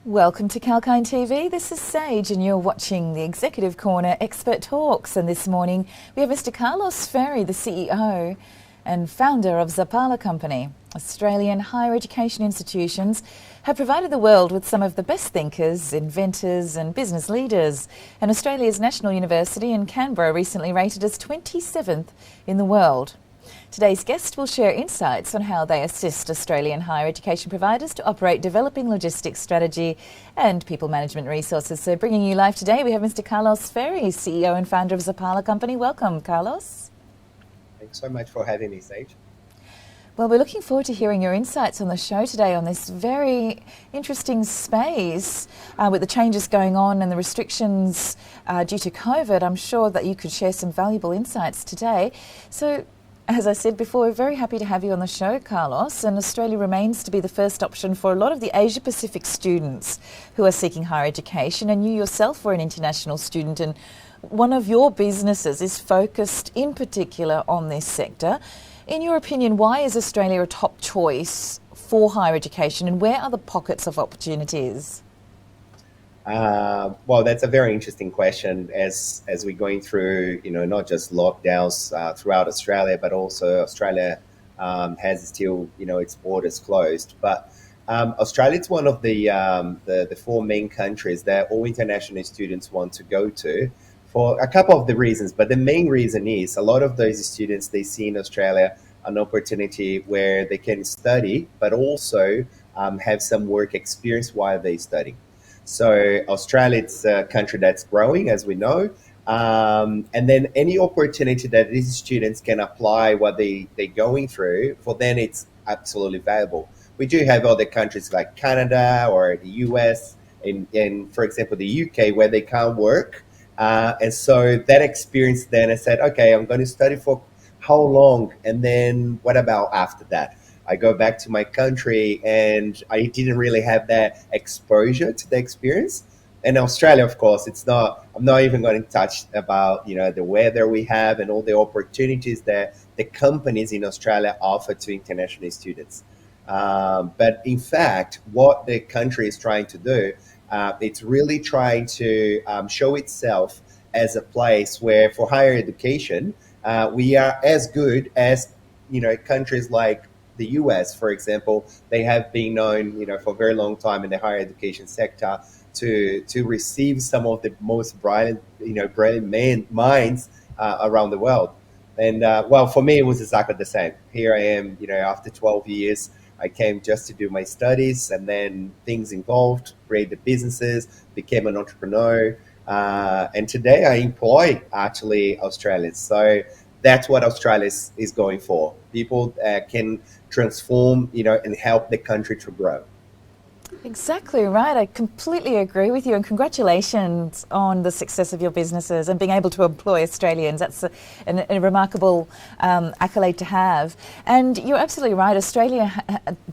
Welcome to Kalkine TV. This is Sage and you're watching the Executive Corner Expert Talks. And this morning we have Mr Carlos Ferri, the CEO and founder of Zapala Company. Australian higher education institutions have provided the world with some of the best thinkers, inventors and business leaders. And Australia's National University in Canberra recently rated as 27th in the world. Today's guest will share insights on how they assist Australian higher education providers to operate developing logistics strategy and people management resources. So bringing you live today, we have Mr Carlos Ferri, CEO and founder of Zapala Company. Welcome, Carlos. Thanks so much for having me, Sage. Well, we're looking forward to hearing your insights on the show today on this very interesting space with the changes going on and the restrictions due to COVID. I'm sure that you could share some valuable insights today. So, as I said before, we're very happy to have you on the show, Carlos, and Australia remains to be the first option for a lot of the Asia-Pacific students who are seeking higher education, and you yourself were an international student, and one of your businesses is focused in particular on this sector. In your opinion, why is Australia a top choice for higher education, and where are the pockets of opportunities? Well, that's a very interesting question as we're going through, not just lockdowns throughout Australia, but also Australia has still, its borders closed. But Australia is one of the four main countries that all international students want to go to for a couple of the reasons. But the main reason is a lot of those students, they see in Australia an opportunity where they can study, but also have some work experience while they study. So Australia is a country that's growing, as we know, and then any opportunity that these students can apply what they're going through, for them it's absolutely valuable. We do have other countries like Canada or the US and for example, the UK where they can't work. And so that experience then I said, okay, I'm going to study for how long? And then what about after that? I go back to my country and I didn't really have that exposure to the experience. And Australia, of course, I'm not even going to touch about, the weather we have and all the opportunities that the companies in Australia offer to international students. But in fact, what the country is trying to do, it's really trying to show itself as a place where for higher education, we are as good as, countries like the US, for example. They have been known, for a very long time in the higher education sector to receive some of the most brilliant minds around the world. And well, for me, it was exactly the same. Here I am, after 12 years, I came just to do my studies, and then things involved, created businesses, became an entrepreneur, and today I employ actually Australians. So that's what Australia is going for. People can transform, and help the country to grow. Exactly right. I completely agree with you, and congratulations on the success of your businesses and being able to employ Australians. That's a remarkable accolade to have. And you're absolutely right. Australia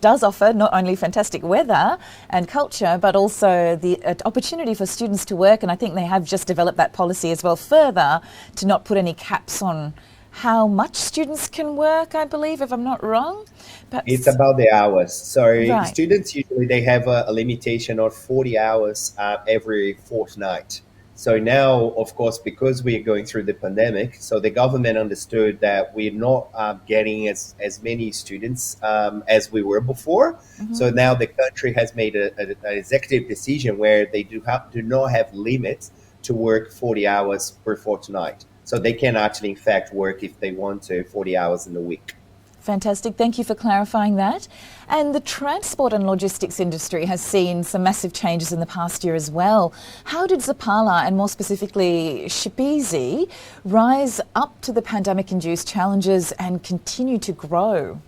does offer not only fantastic weather and culture, but also the opportunity for students to work. And I think they have just developed that policy as well further to not put any caps on how much students can work, I believe, if I'm not wrong. But it's about the hours. So right. Students usually they have a limitation of 40 hours every fortnight. So now, of course, because we are going through the pandemic, so the government understood that we're not getting as many students as we were before. Mm-hmm. So now the country has made an executive decision where they do not have limits to work 40 hours per fortnight. So they can actually, in fact, work if they want to 40 hours in a week. Fantastic. Thank you for clarifying that. And the transport and logistics industry has seen some massive changes in the past year as well. How did Zapala, and more specifically Shipeasy, rise up to the pandemic-induced challenges and continue to grow?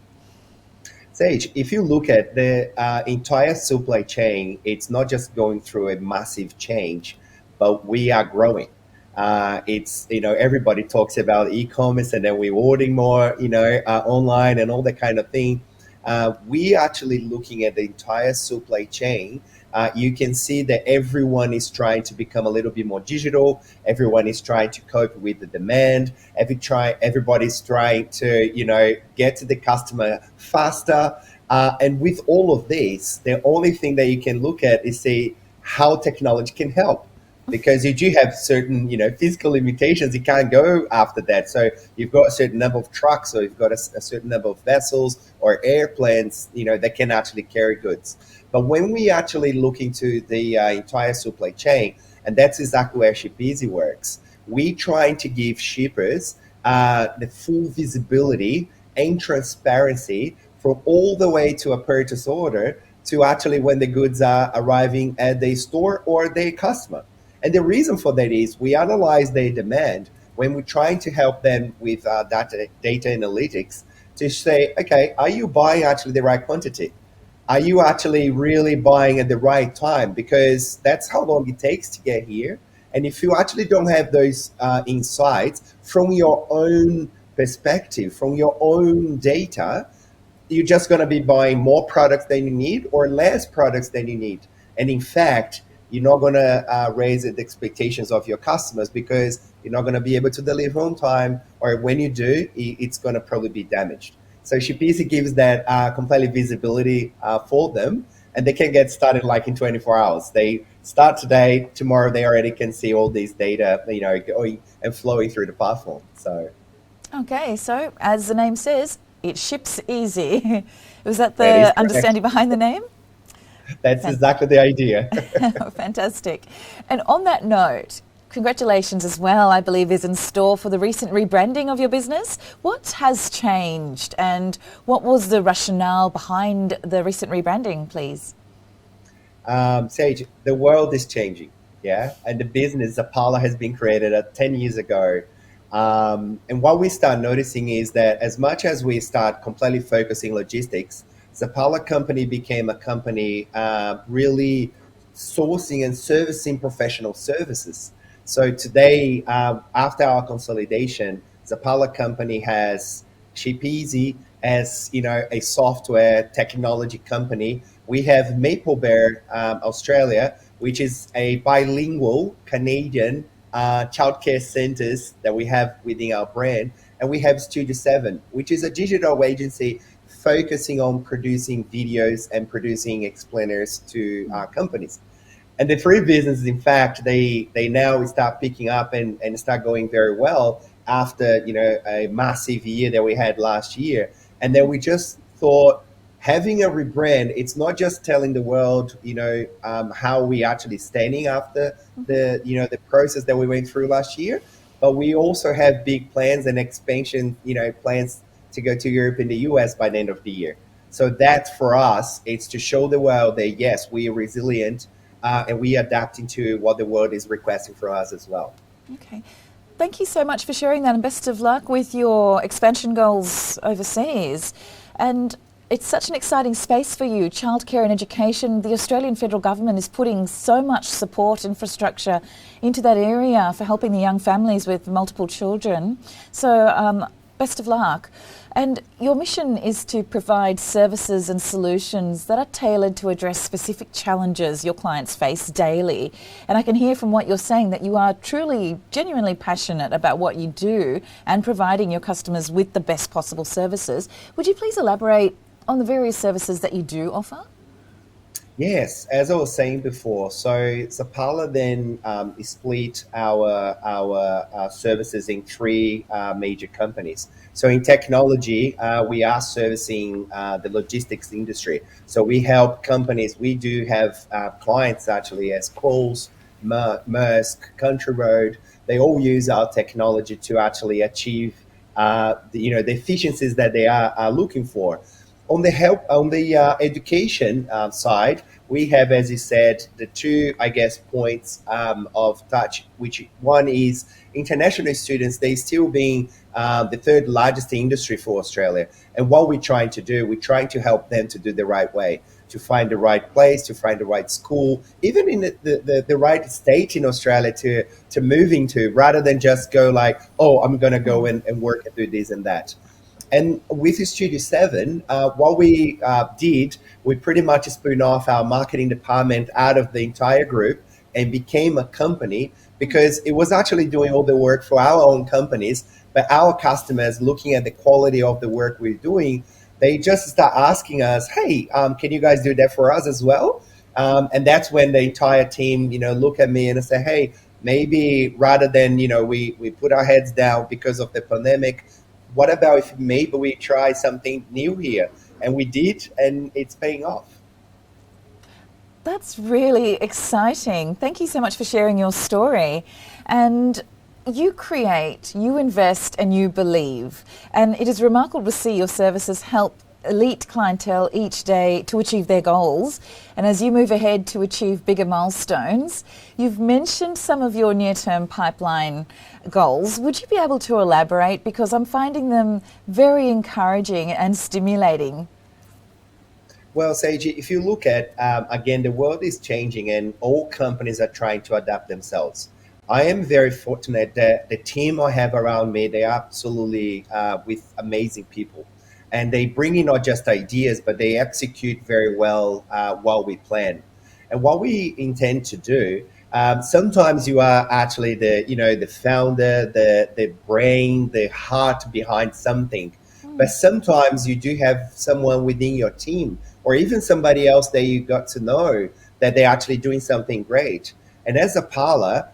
Sage, if you look at the entire supply chain, it's not just going through a massive change, but we are growing. It's, everybody talks about e-commerce and then we're ordering more, online and all that kind of thing. We actually looking at the entire supply chain. You can see that everyone is trying to become a little bit more digital. Everyone is trying to cope with the demand. Everybody's trying to, get to the customer faster. And with all of this, the only thing that you can look at is say how technology can help, because you do have certain, physical limitations. You can't go after that. So you've got a certain number of trucks, or you've got a certain number of vessels or airplanes, that can actually carry goods. But when we actually look into the entire supply chain, and that's exactly where Ship Easy works, we trying to give shippers the full visibility and transparency from all the way to a purchase order to actually when the goods are arriving at the store or the customer. And the reason for that is we analyze their demand when we're trying to help them with data analytics to say, okay, are you buying actually the right quantity? Are you actually really buying at the right time? Because that's how long it takes to get here. And if you actually don't have those insights from your own perspective, from your own data, you're just going to be buying more products than you need or less products than you need. And in fact, you're not going to raise the expectations of your customers because you're not going to be able to deliver on time, or when you do, it's going to probably be damaged. So Shipisi gives that completely visibility for them, and they can get started like in 24 hours. They start today, tomorrow they already can see all these data, going and flowing through the platform. So, Okay, so as the name says, it ships easy. Was that that is the correct. understanding behind the name? That's exactly the idea. Fantastic. And on that note, congratulations as well, I believe, is in store for the recent rebranding of your business. What has changed and what was the rationale behind the recent rebranding, please? Sage, the world is changing, yeah, and the business Zapala has been created 10 years ago. And what we start noticing is that as much as we start completely focusing logistics, Zapala Company became a company really sourcing and servicing professional services. So today, after our consolidation, Zapala Company has ShipEasy as a software technology company. We have Maple Bear Australia, which is a bilingual Canadian childcare centers that we have within our brand. And we have Studio 7, which is a digital agency focusing on producing videos and producing explainers to companies. And the three businesses, in fact, they now start picking up and start going very well after a massive year that we had last year. And then we just thought having a rebrand, it's not just telling the world how we actually standing after the process that we went through last year, but we also have big plans and expansion plans to go to Europe and the US by the end of the year. So that for us, it's to show the world that yes, we are resilient and we are adapting to what the world is requesting from us as well. Okay. Thank you so much for sharing that, and best of luck with your expansion goals overseas. And it's such an exciting space for you, childcare and education. The Australian federal government is putting so much support infrastructure into that area for helping the young families with multiple children. So best of luck. And your mission is to provide services and solutions that are tailored to address specific challenges your clients face daily. And I can hear from what you're saying that you are truly, genuinely passionate about what you do and providing your customers with the best possible services. Would you please elaborate on the various services that you do offer? Yes, as I was saying before, so Zapala then split our services in three major companies. So in technology, we are servicing the logistics industry. So we help companies. We do have clients actually as Coles, Maersk, Country Road. They all use our technology to actually achieve the efficiencies that they are looking for. On the education side, we have, as you said, the two, I guess, points of touch, which one is international students. They still being the third largest industry for Australia. And what we're trying to do, we're trying to help them to do the right way, to find the right place, to find the right school, even in the right state in Australia to move into, rather than just go like, oh, I'm going to go and work and do this and that. And with Studio 7, what we did, we pretty much spun off our marketing department out of the entire group and became a company, because it was actually doing all the work for our own companies, but our customers, looking at the quality of the work we're doing, they just start asking us, hey, can you guys do that for us as well? And that's when the entire team, look at me and say, hey, maybe rather than, we put our heads down because of the pandemic, what about if maybe we try something new here? And we did, and it's paying off. That's really exciting. Thank you so much for sharing your story. And you create, you invest, and you believe. And it is remarkable to see your services help elite clientele each day to achieve their goals. And as you move ahead to achieve bigger milestones, you've mentioned some of your near-term pipeline goals. Would you be able to elaborate? Because I'm finding them very encouraging and stimulating. Well, Seiji, if you look at, again, the world is changing and all companies are trying to adapt themselves. I am very fortunate that the team I have around me, they are absolutely with amazing people. And they bring in not just ideas, but they execute very well while we plan. And what we intend to do, sometimes you are actually the founder, the brain, the heart behind something. But sometimes you do have someone within your team or even somebody else that you got to know that they're actually doing something great. And as a parlor,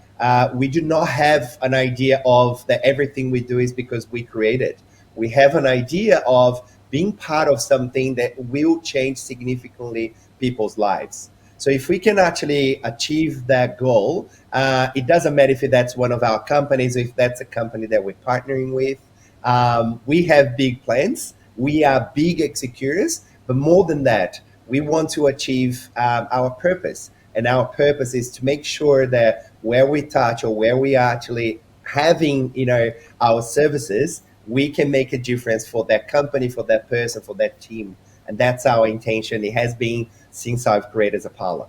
we do not have an idea of that everything we do is because we created. We have an idea of being part of something that will change significantly people's lives. So if we can actually achieve that goal, it doesn't matter if that's one of our companies, or if that's a company that we're partnering with. We have big plans. We are big executors, but more than that, we want to achieve our purpose. And our purpose is to make sure that where we touch or where we are actually having, our services, we can make a difference for that company, for that person, for that team. And that's our intention. It has been since I've created Zapala.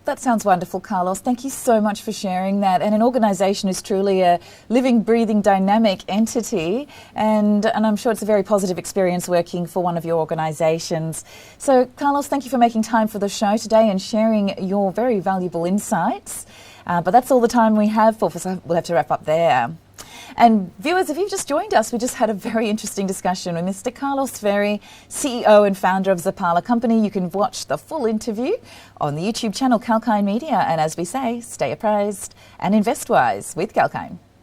That sounds wonderful, Carlos. Thank you so much for sharing that. And an organisation is truly a living, breathing, dynamic entity. And I'm sure it's a very positive experience working for one of your organisations. So, Carlos, thank you for making time for the show today and sharing your very valuable insights. But that's all the time we have for, so we'll have to wrap up there. And viewers, if you've just joined us, we just had a very interesting discussion with Mr Carlos Ferri, CEO and founder of Zapala Company. You can watch the full interview on the YouTube channel Kalkine Media. And as we say, stay appraised and invest wise with Kalkine.